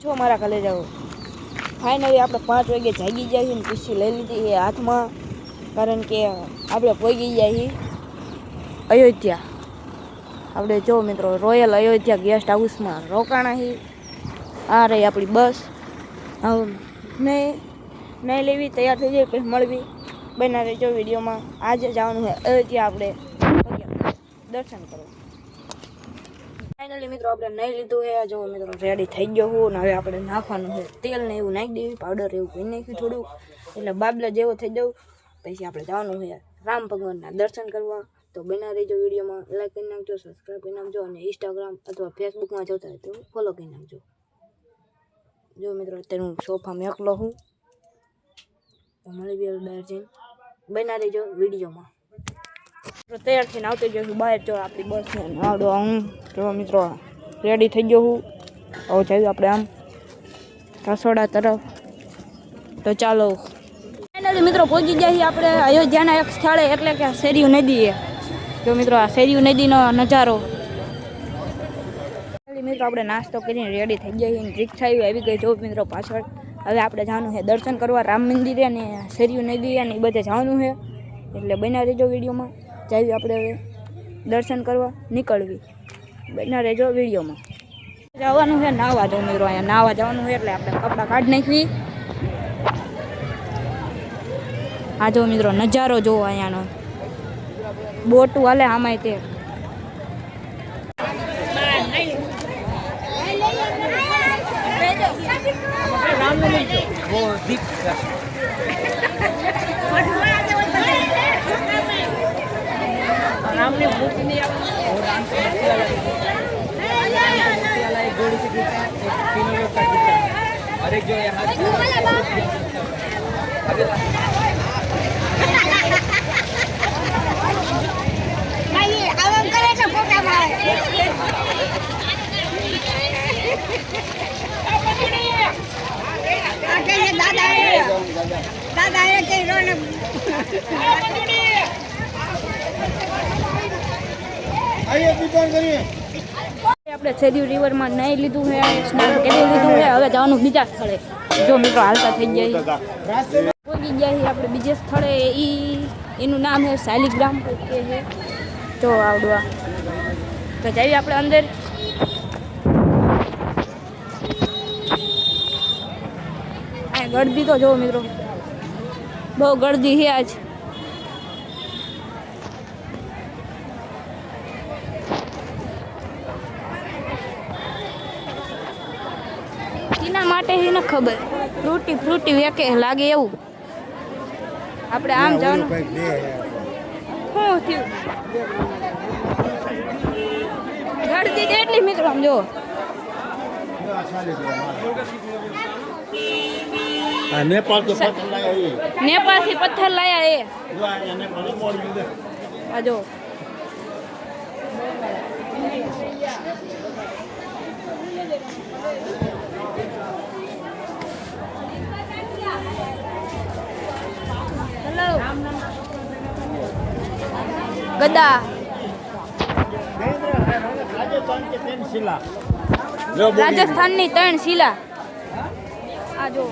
છો મારા કલેજાઓ ફાઇનલી આપણે 5 વાગે જાગી જાય છે ને પીસી લઈ લીધી એ હાથમાં કારણ કે આપણે પહોંચી ગયા છીએ અયોધ્યા આપણે જો મિત્રો રોયલ અયોધ્યા ગેસ્ટ હાઉસમાં રોકાણા છીએ આ રહી આપણી બસ નહીં લેવી તૈયાર થઈ જાય પછી મળવી બના રહેજો વિડીયોમાં આજે જવાનું છે અયોધ્યા આપણે દર્શન કરો ફાઇનલી મિત્રો આપણે નહીં લીધું છે જો મિત્રો રેડી થઈ ગયો હું ને હવે આપણે નાખવાનું છે તેલ ને એવું નાખી દેવી પાવડર એવું કરી નાખ્યું થોડું એટલે બાબલા જેવો થઈ જવું પછી આપણે જવાનું છે રામ ભગવાનના દર્શન કરવા તો બના રહેજો વિડીયોમાં લાઈક કરી નાખજો સબસ્ક્રાઈબ કરી નાખજો અને ઇન્સ્ટાગ્રામ અથવા ફેસબુકમાં જોતા હોય તો ફોલો કરી નાખજો જો મિત્રો અત્યારે હું સોફામાં એકલો હું તો મળી બી બહાર જઈને બના રહેજો વિડીયોમાં તૈયાર થઈને આવતો જઈશું બહાર જો આપણી બસ ને આવડો હું જો મિત્રો રેડી થઈ ગયો હું હવે જઈએ આપણે આમ રસોડા તરફ તો ચાલો ફાઇનલી મિત્રો પહોંચી ગયા છીએ આપણે અયોધ્યાના એક સ્થળે એટલે કે શેરીયુ નદી જો મિત્રો આ શેરીયુ નદીનો નજારો મિત્રો આપણે નાસ્તો કરીને રેડી થઈ ગયા છીએ રિક્ષા આવી ગઈ જો મિત્રો પાછળ હવે આપણે જવાનું છે દર્શન કરવા રામ મંદિરે અને શેરીયુ નદી અને એ બધે જવાનું છે એટલે બના રહેજો વિડીયોમાં જઈએ આપણે હવે દર્શન કરવા નીકળવી બના રહેજો વિડીયોમાં જવાનું છે નાહવા જો મિત્રો અહીંયા નાહવા જવાનું છે એટલે આપણે કપડાં કાઢી નાખવી આ જો મિત્રો નજારો જોવો અહીંયાનો બોટું હાલે આમાંય તે रामने भूख नहीं और राम को गोड़ी से गिरता है तीनों लोग का गिरता है और एक जो यहाँ दादा આપણે શેરીયુ રિવરમાં નહીં લીધું છે સ્નાન કરી લીધું છે હવે જવાનું બીજા સ્થળે જો મિત્રો હાલતા થઈ ગયા પહોંચી ગયા છીએ આપણે બીજે સ્થળે એનું નામ છે શાલિગ્રામ કે છે જો આવડવા તો જઈએ આપણે અંદર આ ગળદી તો જો મિત્રો બહુ ગળદી છે આજ એના માટે એને ખબર ફ્રૂટી વેકે લાગે એવું આપણે આમ જવાનું શું થયું ગળદી એટલી મિત્રો આમ જો નેપાળ થી પથ્થર લાયા એ આ જો ગદા રાજસ્થાનની 3 શિલા આ જો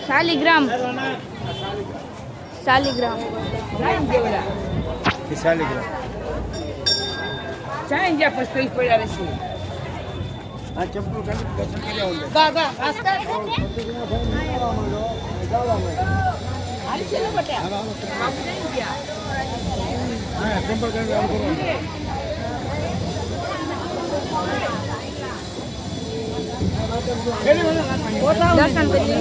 શાલિગ્રામ ચાઈ જ્યાં પછી પડ્યા રહેશે આ ચપ્પુ કાઢી દર્શન કર્યા હોય દાદા આસ્તા હાલી ચલો બટા બાપુ જઈ ગયા હા ચપ્પુ કાઢી આમ કરો દર્શન કરીએ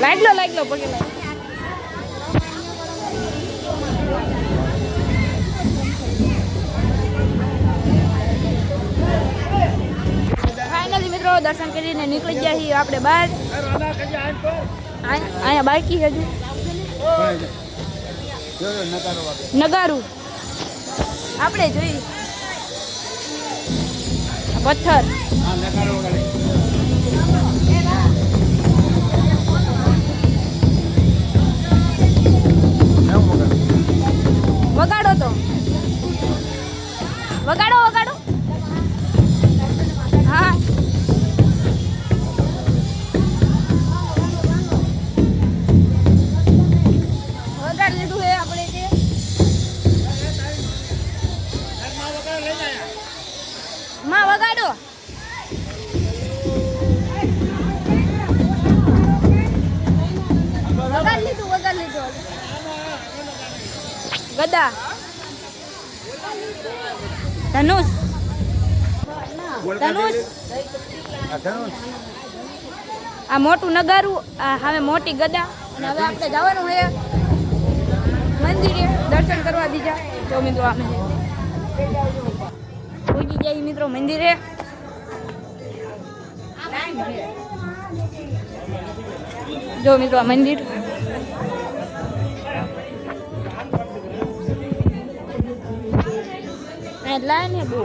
લાઈટ લો પગે ફાઇનલી મિત્રો દર્શન કરીને નીકળી ગયા છીએ આપણે બહાર અહીંયા બાકી હજુ નગારું આપણે જોઈ આ પથ્થર હા નકારો વગાડે વગાડો તો વગાડો વગાડો હા વગાડ લીધું હે આપણે તે માં વગાડો વગાડ લીધું ગદા ધનુષ ધનુષ આ મોટું નગારું આ હવે મોટી ગદા અને હવે આપણે જવાનું છે મંદિરે દર્શન કરવા બીજા જો મિત્રો અમે પહોંચી જાય મિત્રો મંદિરે જો મિત્રો આ મંદિર લાઈન હે બહુ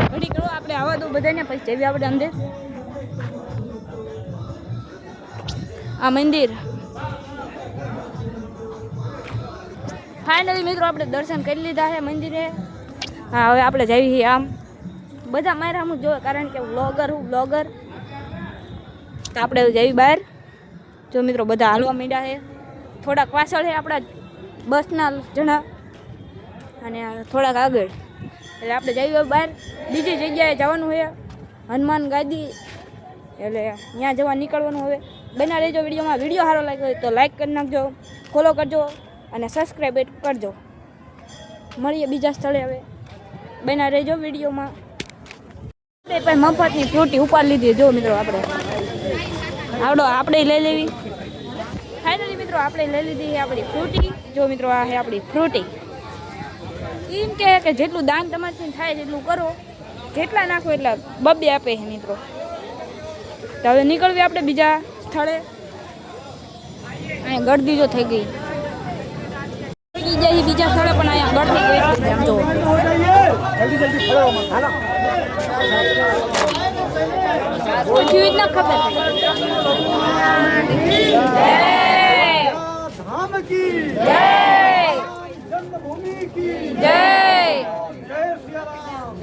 ઘડી કરો આપણે આવા દો બધાને પછી જઈએ આપણે અંદર આ મંદિર ફાઇનલી મિત્રો આપણે દર્શન કરી લીધા છે મંદિરે હા હવે આપણે જઈએ છીએ આમ બધા મારા હું જોવે કારણ કે વ્લોગર હું વ્લોગર તો આપણે જઈએ બહાર જો મિત્રો બધા હાલવા માંડ્યા છે થોડાક પાછળ છે આપણા બસના જણા અને થોડાક આગળ એટલે આપણે જઈએ બહાર બીજી જગ્યાએ જવાનું છે હનુમાન ગાદી એટલે ત્યાં જવા નીકળવાનું હવે બના રહેજો વિડીયોમાં વિડીયો સારો લાગ્યો હોય તો લાઈક કરી નાખજો ફોલો કરજો અને સબસ્ક્રાઈબ કરજો મળીએ બીજા સ્થળે હવે બના રહેજો વિડીયોમાં પણ મફતની ફ્રૂટી ઉપાડ લીધી જો મિત્રો આપણે આપણે લઈ લેવી ફાઇનલી મિત્રો આપણે લઈ લીધી છે આપણી ફ્રૂટી જો મિત્રો આ છે આપણી ફ્રૂટી એમ કહે કે જેટલું દાન તમારથી થાય જેટલું કરો જેટલા નાખો એટલા બબ્બે આપે છે મિત્રો તો હવે નીકળવી આપણે બીજા સ્થળે અહીંયા ગળદી જો થઈ ગઈ જાય બીજા સ્થળે પણ અહીંયા ગળદી ગઈ આમ જો પૂછ્યું જ ન ખબર धाम की જય जन्मभूमि की જય जय श्री राम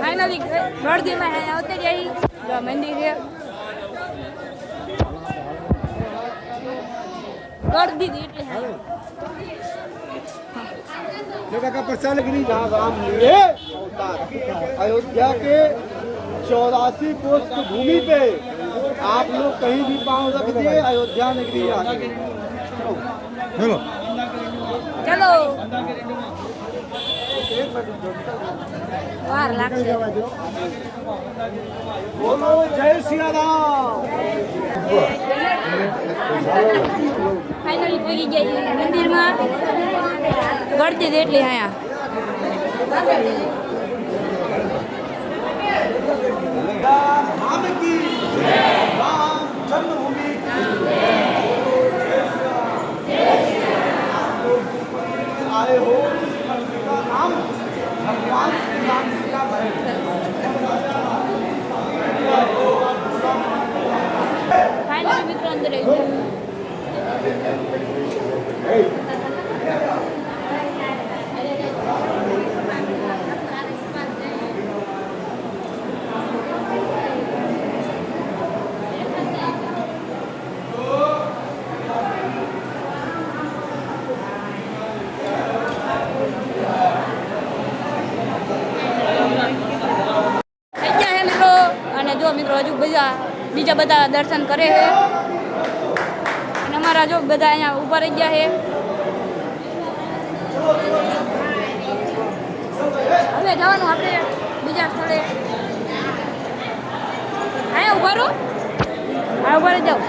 ફાઇનલી ગળદીમાં આવતી જઈ જો મંદિર છે ગળદી એટલે जगह का प्रचार गिरी जहाँ राम मिले अयोध्या के 84 कोस की भूमि पे आप लोग कहीं भी पांव रख दिए अयोध्या नगरी आ गई चलो ચલો વાર લાગશે बोलो जय सिया राम ફાઇનલી પહોંચી ગયા મંદિરમાં ગળદી એટલી અહીંયા धाम की राम जन्मभूमि आए हो इस मंदिर का नाम भगवान श्री राम जी का महल ફાઇનલી મિત્રો અંદર આવી ગયા. થઈ ગયા છે મિત્રો અને જો મિત્રો હજુ બીજા બધા દર્શન કરે છે અને અમારા જો બધા અહીંયા ઊભા રહી ગયા છે હવે જવાનું આપણે બીજા સ્થળે અહીંયા ઊભા રહો હા ઊભા રહી જાઓ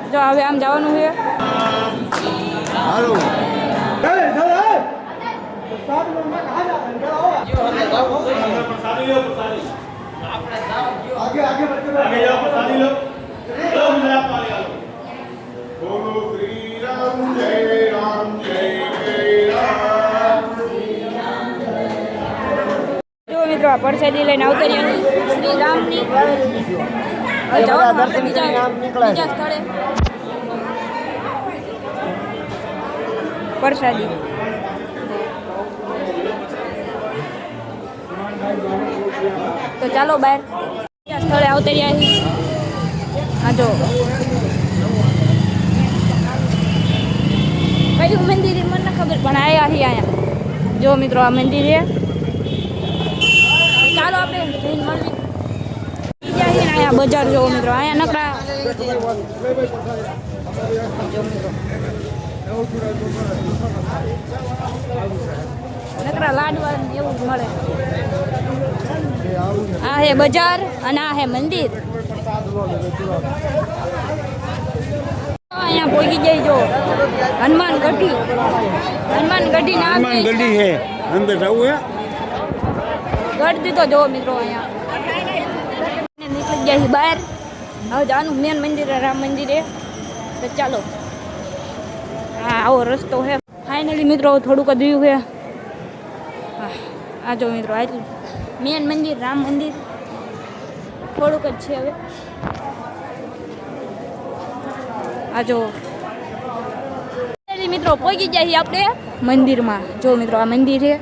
જો હવે આમ જવાનું છે हेलो इधर है प्रसाद में मैं कहाँ जा रहा हूँ आगे आगे बच्चे आगे जाओ प्रसादी लो लो मुझे आप पानी डालो बोलो श्री राम जय राम जय राम જો મિત્રો આ પરસાદી લઈને આવતા રહ્યા શ્રી રામની હવે જવાનું આપણે બીજા સ્થળે પરસાદી તો ચાલો બહાર બીજા સ્થળે આવતા રહ્યા છીએ આ જો કયું મંદિર મને ના ખબર પણ આયા છીએ અહીંયા જો મિત્રો આ મંદિર છે ચાલો આપણે જઈને મળીએ બીજા છે ને અહીંયા બજાર જોવો મિત્રો અહીંયા નકરા નકરા લાડવા ને એવું જ મળે આ હે બજાર અને આ હે મંદિર અહીંયા પહોંચી જાય જો હનુમાન ગઢી નામ हनुमान गढ़ी है अंदर जाओ है ગઢ દીધો જો મિત્રો અહીંયા નીકળી ગયા છે બહાર હવે જવાનું મેન મંદિર રામ મંદિર છે તો ચાલો હા આવો રસ્તો છે ફાઇનલી મિત્રો થોડુંક જ રહ્યું છે આ જો મિત્રો આટલું મેન મંદિર રામ મંદિર થોડુંક જ છે હવે આ જો મિત્રો પહોંચી ગયા છીએ આપણે મંદિરમાં જો મિત્રો આ મંદિર છે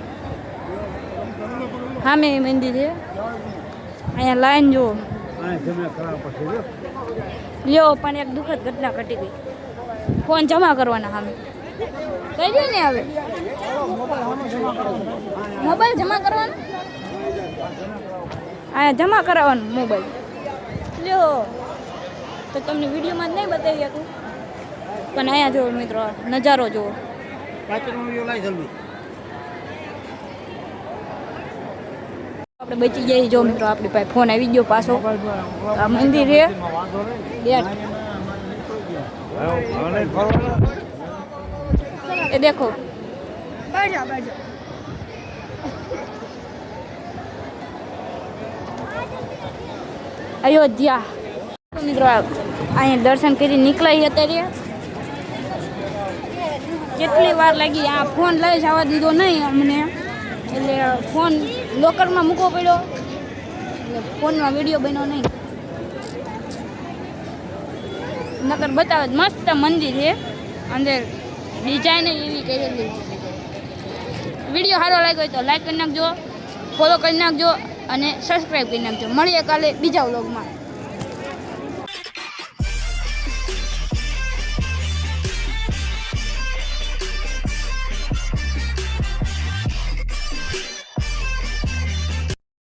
હા મેં મંદિર છે અહીંયા લાઈન જો લ્યો પણ એક દુઃખદ ઘટના ઘટી ગઈ ફોન જમા કરવાના સામે કઈ દે ને હવે મોબાઈલ જમા કરવાનો અહીંયા જમા કરાવવાનું મોબાઈલ લ્યો તો તમને વિડીયોમાં જ નહીં બતાવી શકું પણ અહીંયા જો મિત્રો નજારો જુઓ આપણે બચી જઈએ જો મિત્રો આપણી પાસે ફોન આવી ગયો પાછો આ મંદિર છે એ દેખો અયોધ્યા મિત્રો અહીંયા દર્શન કરી નીકળાઈ અત્યારે કેટલી વાર લાગી આ ફોન લઈ જવા દીધો નહીં અમને એટલે ફોન લોકરમાં મૂકવો પડ્યો એટલે ફોનમાં વિડીયો બન્યો નહીં નકર બતાવે મસ્ત મંદિર છે અંદર ડિઝાઇન એવી કરેલી વિડીયો સારો લાગ્યો હોય તો લાઈક કરી નાખજો ફોલો કરી નાખજો અને સબસ્ક્રાઈબ કરી નાખજો મળીએ કાલે બીજા વ્લોગમાં